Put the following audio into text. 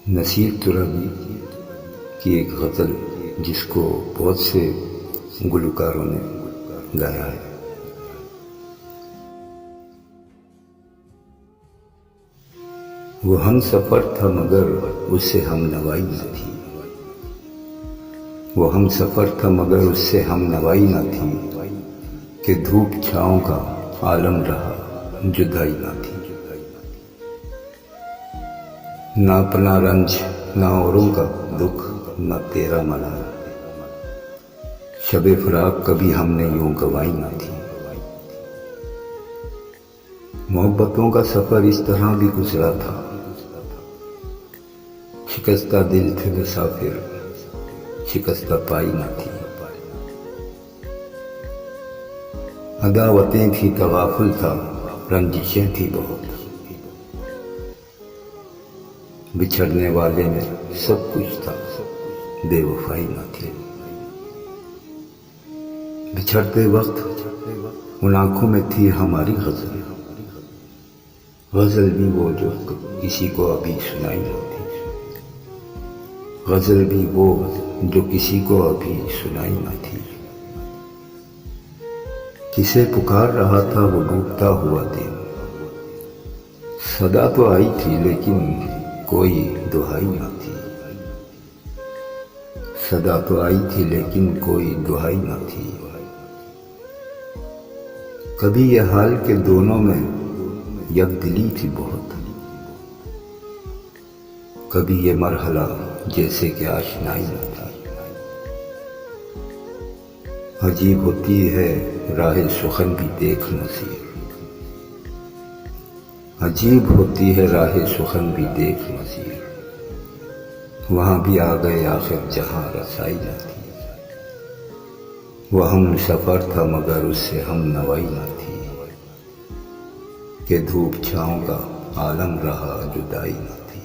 نصیر ترابی کی ایک غزل جس کو بہت سے گلوکاروں نے گایا ہے۔ وہ ہم سفر تھا مگر اس سے ہم نوائی نہ تھی، وہ ہم سفر تھا مگر اس سے ہم نوائی نہ تھی، کہ دھوپ چھاؤں کا عالم رہا جدائی نہ تھی۔ نہ اپنا رنج نہ اوروں کا دکھ نہ تیرا ملال، شب فراق کبھی ہم نے یوں گوائی نہ تھی۔ محبتوں کا سفر اس طرح بھی گزرا تھا، شکستہ دل تھے مسافر شکستہ پائی نہ تھی۔ عداوتیں تھی تغافل تھا رنجشیں تھی بہت، بچھڑنے والے میں سب کچھ تھا بے وفائی نہ تھی۔ بچھڑتے وقت ان آنکھوں میں تھی ہماری غزل، غزل بھی وہ جو کسی کو ابھی سنائی نہ تھی، غزل بھی وہ جو کسی کو ابھی سنائی نہ تھی۔ کسے پکار رہا تھا وہ ڈوبتا ہوا دن، صدا تو آئی تھی لیکن کوئی دہائی نہ تھی، صدا تو آئی تھی لیکن کوئی دہائی نہ تھی۔ کبھی یہ حال کہ دونوں میں یک دلی تھی بہت، کبھی یہ مرحلہ جیسے کہ آشنائی نہ تھی۔ عجیب ہوتی ہے راہ سخن بھی دیکھ نصیر، عجیب ہوتی ہے راہ سخن بھی دیکھ نصیر، وہاں بھی آ گئے آخر جہاں رسائی نہ تھی۔ وہ ہم سفر تھا مگر اس سے ہم نوائی نہ تھی، کہ دھوپ چھاؤں کا عالم رہا جدائی نہ تھی۔